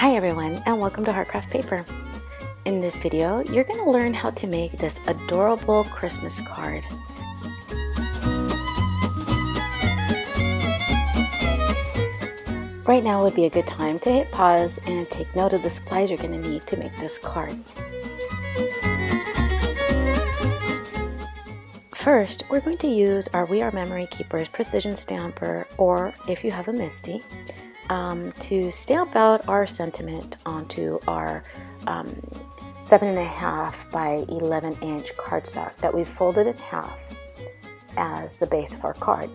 Hi everyone, and welcome to Heartcraftpaper. In this video, you're going to learn how to make this adorable Christmas card. Right now would be a good time to hit pause and take note of the supplies you're going to need to make this card. First, we're going to use our We Are Memory Keepers Precision Stamper, or if you have a MISTI, to stamp out our sentiment onto our 7.5 by 11 inch cardstock that we've folded in half as the base of our card.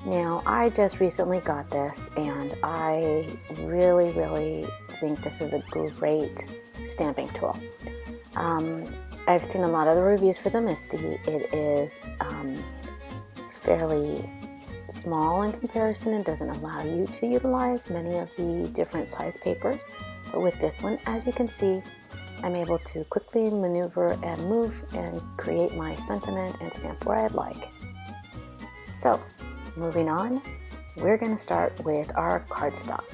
Now, I just recently got this and I really think this is a great stamping tool. I've seen a lot of the reviews for the MISTI. It is fairly small in comparison and doesn't allow you to utilize many of the different size papers. But with this one, as you can see, I'm able to quickly maneuver and move and create my sentiment and stamp where I'd like. So, moving on, we're going to start with our cardstock.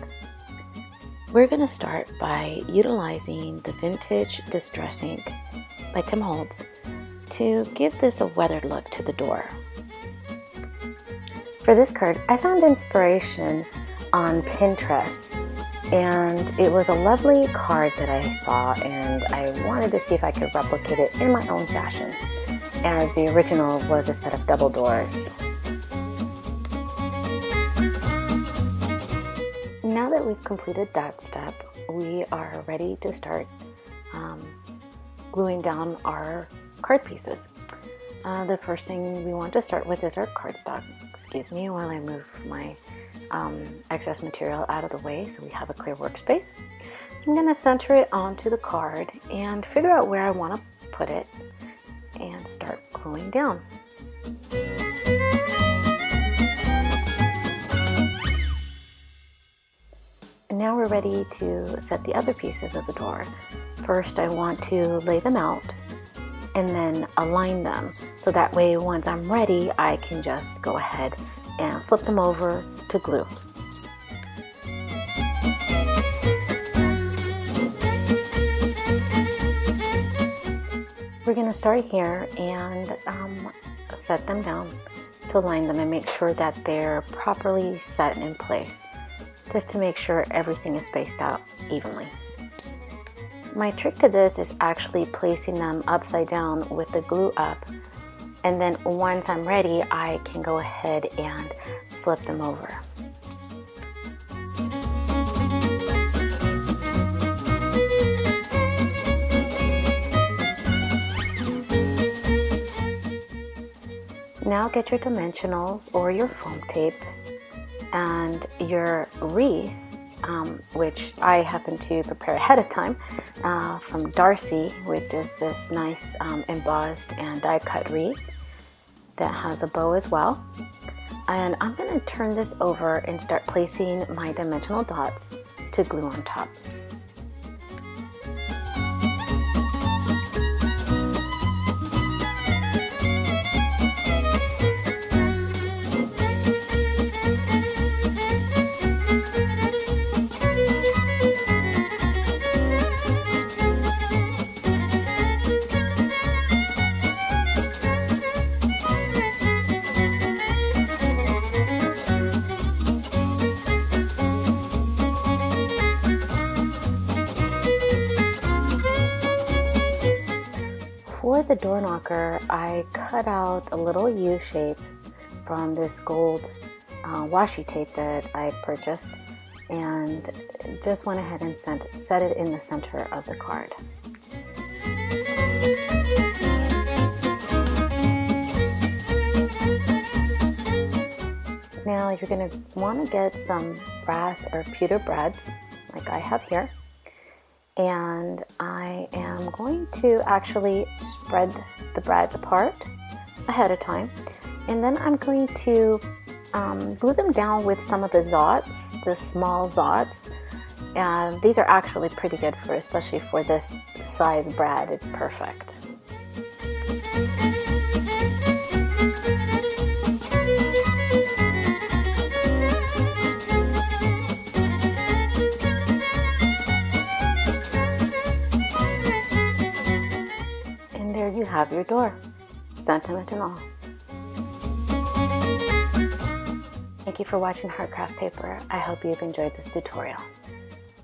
We're going to start by utilizing the Vintage Distress Ink by Tim Holtz to give this a weathered look to the door. For this card, I found inspiration on Pinterest, and it was a lovely card that I saw, and I wanted to see if I could replicate it in my own fashion, as the original was a set of double doors. Now that we've completed that step, we are ready to start gluing down our card pieces. The first thing we want to start with is our cardstock. Excuse me while I move my excess material out of the way so we have a clear workspace. I'm going to center it onto the card and figure out where I want to put it and start gluing down. And now we're ready to set the other pieces of the door. First, I want to lay them out and then align them, so that way once I'm ready I can just go ahead and flip them over to glue. We're going to start here and set them down to align them and make sure that they're properly set in place, just to make sure everything is spaced out evenly. My trick to this is actually placing them upside down with the glue up, and then once I'm ready I can go ahead and flip them over. Now get your dimensionals or your foam tape and your wreath, which I happen to prepare ahead of time from Darcy, which is this nice embossed and die cut wreath that has a bow as well. And I'm going to turn this over and start placing my dimensional dots to glue on top. For the door knocker, I cut out a little U shape from this gold washi tape that I purchased and just went ahead and set it in the center of the card. Now you're going to want to get some brass or pewter brads like I have here. And I am going to actually spread the brads apart ahead of time, and then I'm going to glue them down with some of the zots, the small zots. And these are actually pretty good for, especially for this size brad, it's perfect. you have your door, sentiment and all. Thank you for watching Heartcraft Paper. I hope you've enjoyed this tutorial.